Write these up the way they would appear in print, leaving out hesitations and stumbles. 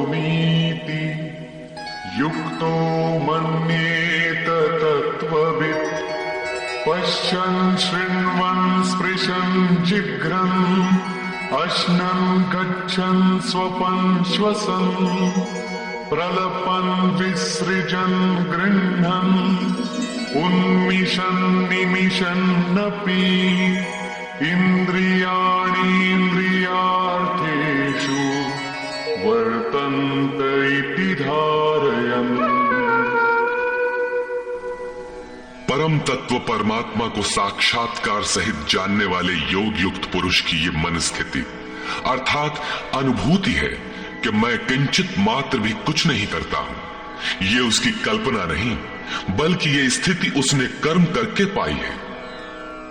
करोमीति युक्तो मन्येत तत्त्ववित् पश्यन् शृण्वन् स्पृशन् जिघ्रन् अश्नन् गच्छन् स्वपन् श्वसन् प्रलपन् विसृजन् गृह्णन् उन्मिषन् निमिषन्नपि इन्द्रियाणीन्द्रियार्थेषु वर्तन्त इति धारयन्। परम तत्व परमात्मा को साक्षात्कार सहित जानने वाले योग युक्त पुरुष की ये मन स्थिति अर्थात अनुभूति है कि मैं किंचित मात्र भी कुछ नहीं करता हूं। ये उसकी कल्पना नहीं बल्कि ये स्थिति उसने कर्म करके पाई है।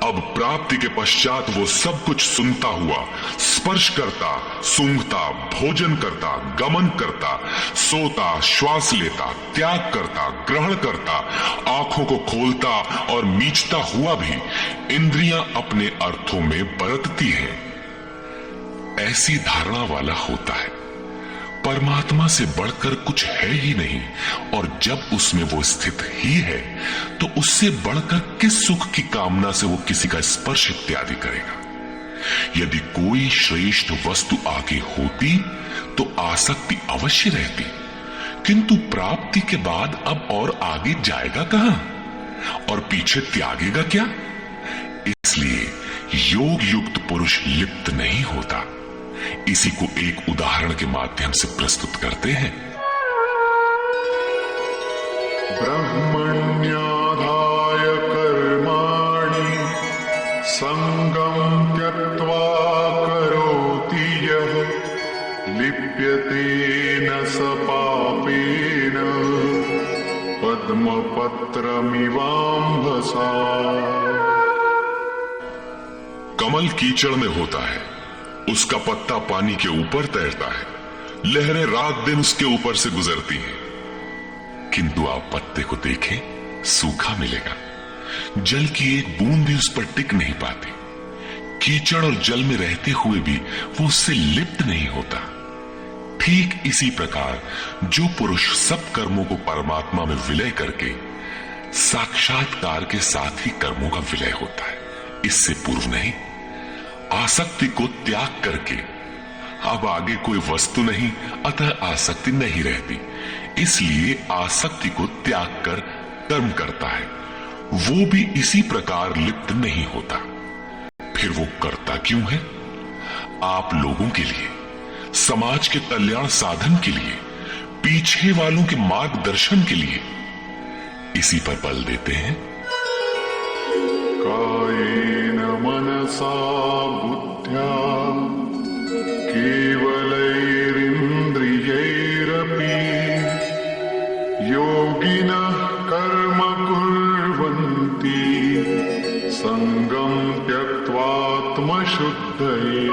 अब प्राप्ति के पश्चात वो सब कुछ सुनता हुआ, स्पर्श करता, सूंघता, भोजन करता, गमन करता, सोता, श्वास लेता, त्याग करता, ग्रहण करता, आंखों को खोलता और मीचता हुआ भी इंद्रियां अपने अर्थों में बरतती हैं। ऐसी धारणा वाला होता है परमात्मा से बढ़कर कुछ है ही नहीं, और जब उसमें वो स्थित ही है तो उससे बढ़कर किस सुख की कामना से वो किसी का स्पर्श इत्यादि करेगा। यदि कोई श्रेष्ठ वस्तु आगे होती तो आसक्ति अवश्य रहती, किंतु प्राप्ति के बाद अब और आगे जाएगा कहां और पीछे त्यागेगा क्या? इसलिए योग युक्त पुरुष लिप्त नहीं होता। इसी को एक उदाहरण के माध्यम से प्रस्तुत करते हैं। ब्रह्मण्याधाय कर्माणि संगं त्यक्त्वा करोति यः लिप्यते न स पापेन पद्मपत्रमिवाम्भसा। कमल कीचड़ में होता है, उसका पत्ता पानी के ऊपर तैरता है, लहरें रात दिन उसके ऊपर से गुजरती हैं, किंतु आप पत्ते को देखें सूखा मिलेगा, जल की एक बूंद भी उस पर टिक नहीं पाती। कीचड़ और जल में रहते हुए भी वो उससे लिप्त नहीं होता। ठीक इसी प्रकार जो पुरुष सब कर्मों को परमात्मा में विलय करके साक्षात्कार के साथ ही कर्मों का विलय होता है, इससे पूर्व नहीं। आसक्ति को त्याग करके अब आगे कोई वस्तु नहीं, अतः आसक्ति नहीं रहती, इसलिए आसक्ति को त्याग कर कर्म करता है। वो भी इसी प्रकार लिप्त नहीं होता। फिर वो करता क्यों है? आप लोगों के लिए, समाज के कल्याण साधन के लिए, पीछे वालों के मार्गदर्शन के लिए। इसी पर बल देते हैं। कायेन मनसा बुद्ध्या केवलैरिन्द्रियैरपि योगिनः कर्म कुर्वन्ति संगं त्यक्त्वात्मशुद्धये।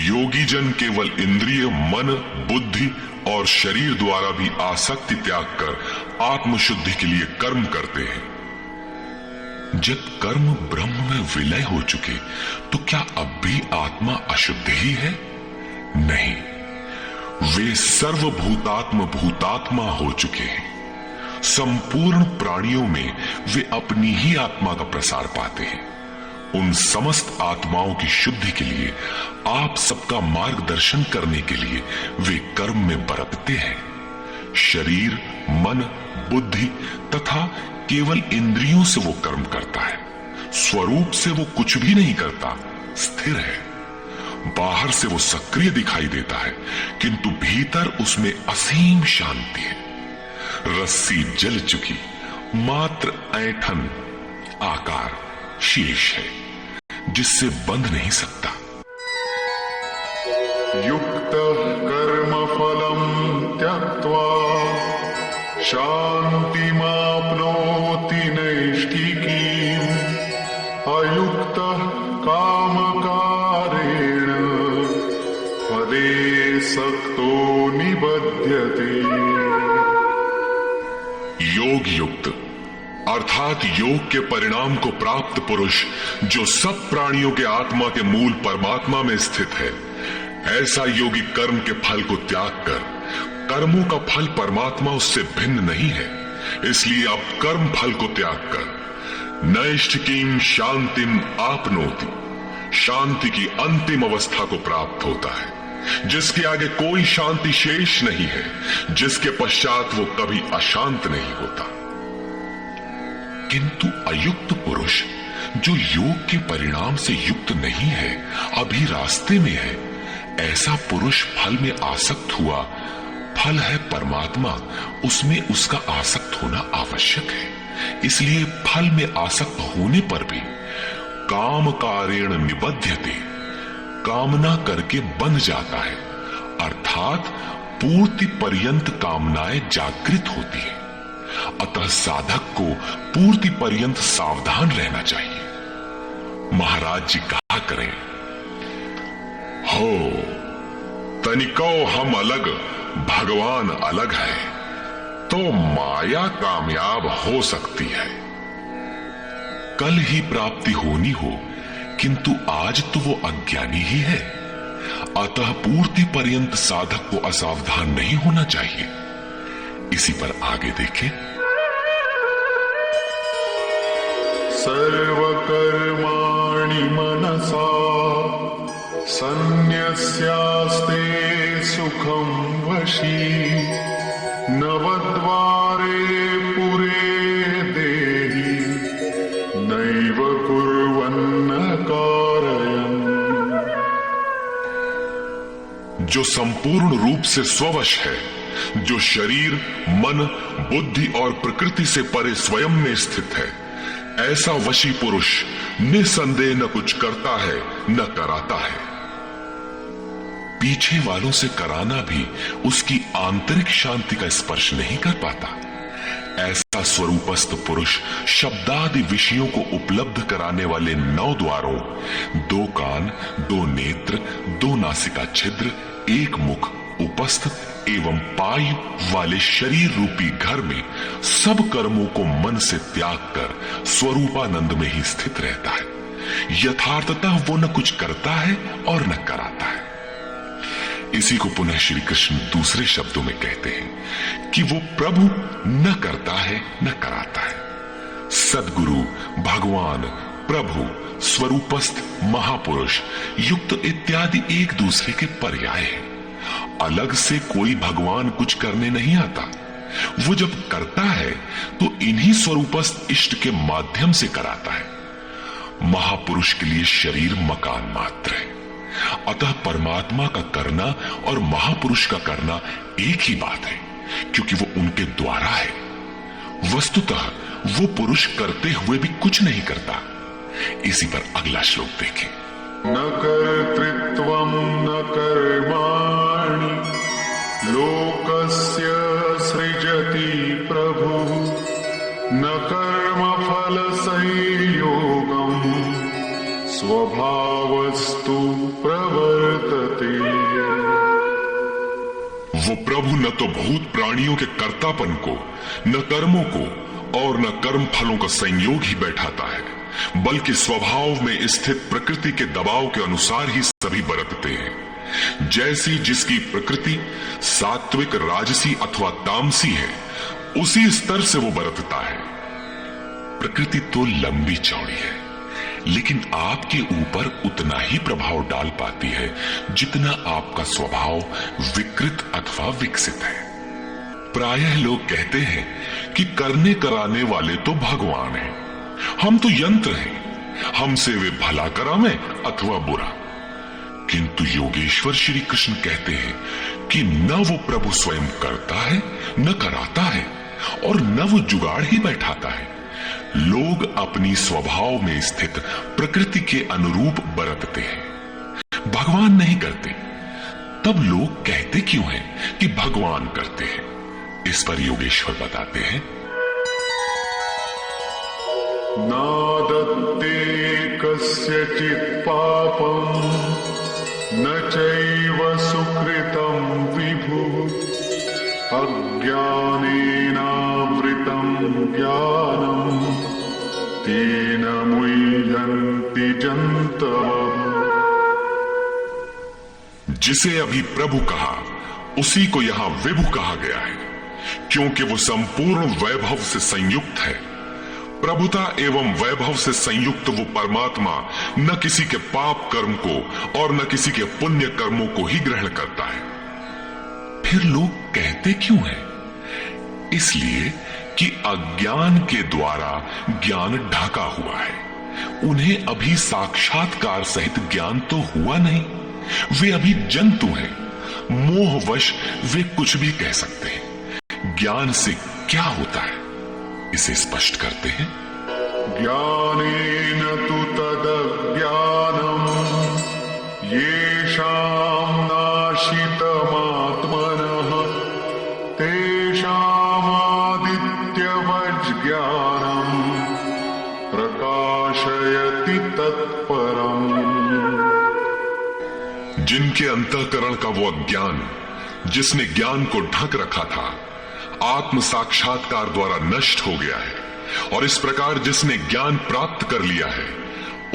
योगी जन केवल इंद्रिय, मन, बुद्धि और शरीर द्वारा भी आसक्ति त्याग कर आत्मशुद्धि के लिए कर्म करते हैं। जब कर्म ब्रह्म में विलय हो चुके तो क्या अब भी आत्मा अशुद्ध ही है? नहीं, वे सर्वभूतात्म भूतात्मा हो चुके हैं। संपूर्ण प्राणियों में वे अपनी ही आत्मा का प्रसार पाते हैं। उन समस्त आत्माओं की शुद्धि के लिए, आप सबका मार्गदर्शन करने के लिए वे कर्म में बरतते हैं। शरीर, मन, बुद्धि तथा केवल इंद्रियों से वो कर्म करता है। स्वरूप से वो कुछ भी नहीं करता, स्थिर है। बाहर से वो सक्रिय दिखाई देता है, किंतु भीतर उसमें असीम शांति है। रस्सी जल चुकी, मात्र ऐंठन आकार शेष है, जिससे बंध नहीं सकता। युक्तः कर्म फलं त्यक्त्वा शान्तिमाप्नोति नैष्ठिकीम् अयुक्तः कामकारेण फले सक्तो निबध्यते। योग युक्त अर्थात योग के परिणाम को प्राप्त पुरुष जो सब प्राणियों के आत्मा के मूल परमात्मा में स्थित है, ऐसा योगी कर्म के फल को त्याग कर, कर्मों का फल परमात्मा उससे भिन्न नहीं है, इसलिए अब कर्म फल को त्याग कर नैष्ठिकीं शांतिम आपनोति, शांति की अंतिम अवस्था को प्राप्त होता है, जिसके आगे कोई शांति शेष नहीं है, जिसके पश्चात वो कभी अशांत नहीं होता। किंतु अयुक्त पुरुष जो योग के परिणाम से युक्त नहीं है, अभी रास्ते में है, ऐसा पुरुष फल में आसक्त हुआ। फल है परमात्मा, उसमें उसका आसक्त होना आवश्यक है, इसलिए फल में आसक्त होने पर भी काम कारेण निबध्यते, कामना करके बंध जाता है, अर्थात पूर्ति पर्यंत कामनाएं जागृत होती है। अतः साधक को पूर्ति पर्यंत सावधान रहना चाहिए। महाराज जी कहा करें, हो तनिको हम अलग, भगवान अलग है, तो माया कामयाब हो सकती है। कल ही प्राप्ति होनी हो, किंतु आज तो वो अज्ञानी ही है, अतः पूर्ति पर्यंत साधक को असावधान नहीं होना चाहिए। इसी पर आगे देखें। सर्वकर्माणि मनसा सन्न्यस्यास्ते सुखं वशी, नवद्वारे पुरे देहि नैव कुर्वन्न कारयन्। जो संपूर्ण रूप से स्ववश है, जो शरीर, मन, बुद्धि और प्रकृति से परे स्वयं में स्थित है, ऐसा वशी पुरुष निसंदेह न कुछ करता है न कराता है। पीछे वालों से कराना भी उसकी आंतरिक शांति का स्पर्श नहीं कर पाता। ऐसा स्वरूपस्थ पुरुष शब्दादि विषयों को उपलब्ध कराने वाले 9 द्वारों, 2 कान, 2 नेत्र, 2 नासिका छिद्र, 1 मुख, उपस्थ एवं पायु वाले शरीर रूपी घर में सब कर्मों को मन से त्याग कर स्वरूपानंद में ही स्थित रहता है। यथार्थतः वो न कुछ करता है और न कराता है। इसी को पुनः श्री कृष्ण दूसरे शब्दों में कहते हैं कि वो प्रभु न करता है न कराता है। सद्गुरु, भगवान, प्रभु, स्वरूपस्थ, महापुरुष, युक्त इत्यादि एक दूसरे के पर्याय हैं। अलग से कोई भगवान कुछ करने नहीं आता। वो जब करता है तो इन्हीं स्वरूपस्थ इष्ट के माध्यम से कराता है। महापुरुष के लिए शरीर मकान मात्र है, अतः परमात्मा का करना और महापुरुष का करना एक ही बात है, क्योंकि वो उनके द्वारा है। वस्तुतः वो पुरुष करते हुए भी कुछ नहीं करता। इसी पर अगला श्लोक देखें। न कर्तृत्वं न कर्माणि लोकस्य सृजति प्रभुः, न कर्मफल संयोगं स्वभावस्तु प्रवर्तते। वो प्रभु न तो भूत प्राणियों के कर्तापन को, न कर्मों को और न कर्म फलों का संयोग ही बैठाता है, बल्कि स्वभाव में स्थित प्रकृति के दबाव के अनुसार ही सभी बरतते हैं। जैसी जिसकी प्रकृति सात्विक, राजसी अथवा तामसी है, उसी स्तर से वो बरतता है। प्रकृति तो लंबी चौड़ी है, लेकिन आपके ऊपर उतना ही प्रभाव डाल पाती है जितना आपका स्वभाव विकृत अथवा विकसित है। प्रायः लोग कहते हैं कि करने कराने वाले तो भगवान हैं, हम तो यंत्र हैं, हमसे वे भला करावें अथवा बुरा। किंतु योगेश्वर श्री कृष्ण कहते हैं कि न वो प्रभु स्वयं करता है, न कराता है, और न वो जुगाड़ ही बैठाता है। लोग अपनी स्वभाव में स्थित प्रकृति के अनुरूप बरतते हैं, भगवान नहीं करते। तब लोग कहते क्यों हैं कि भगवान करते हैं? इस पर योगेश्वर बताते हैं, नादत्ते कस्यचित् पापं न चैव सुकृतं विभुः, अज्ञानेनावृतं ज्ञानं तेन मुह्यन्ति जन्तवः। जिसे अभी प्रभु कहा उसी को यहां विभु कहा गया है, क्योंकि वो संपूर्ण वैभव से संयुक्त है। प्रभुता एवं वैभव से संयुक्त वो परमात्मा न किसी के पाप कर्म को और न किसी के पुण्य कर्मों को ही ग्रहण करता है। फिर लोग कहते क्यों हैं? इसलिए कि अज्ञान के द्वारा ज्ञान ढका हुआ है। उन्हें अभी साक्षात्कार सहित ज्ञान तो हुआ नहीं, वे अभी जंतु हैं। मोहवश वे कुछ भी कह सकते हैं। ज्ञान से क्या होता है, इसे स्पष्ट करते हैं। ज्ञानेन तु तदज्ञानम् येषां नाशितमात्मनः तेषामादित्यवज्ज्ञानम् प्रकाशयति तत्परम्। जिनके अंतःकरण का वो अज्ञान जिसने ज्ञान को ढक रखा था, आत्म साक्षात्कार द्वारा नष्ट हो गया है, और इस प्रकार जिसने ज्ञान प्राप्त कर लिया है,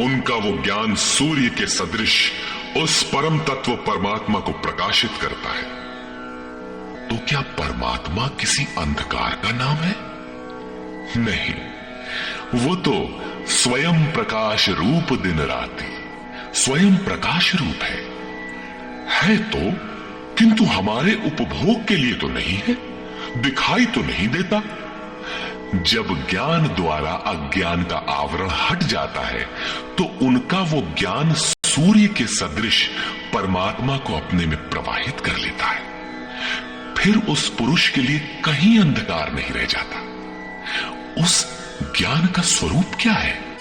उनका वो ज्ञान सूर्य के सदृश उस परम तत्व परमात्मा को प्रकाशित करता है। तो क्या परमात्मा किसी अंधकार का नाम है? नहीं, वो तो स्वयं प्रकाश रूप दिन राति स्वयं प्रकाश रूप है तो, किंतु हमारे उपभोग के लिए तो नहीं है, दिखाई तो नहीं देता। जब ज्ञान द्वारा अज्ञान का आवरण हट जाता है तो उनका वो ज्ञान सूर्य के सदृश परमात्मा को अपने में प्रवाहित कर लेता है। फिर उस पुरुष के लिए कहीं अंधकार नहीं रह जाता। उस ज्ञान का स्वरूप क्या है?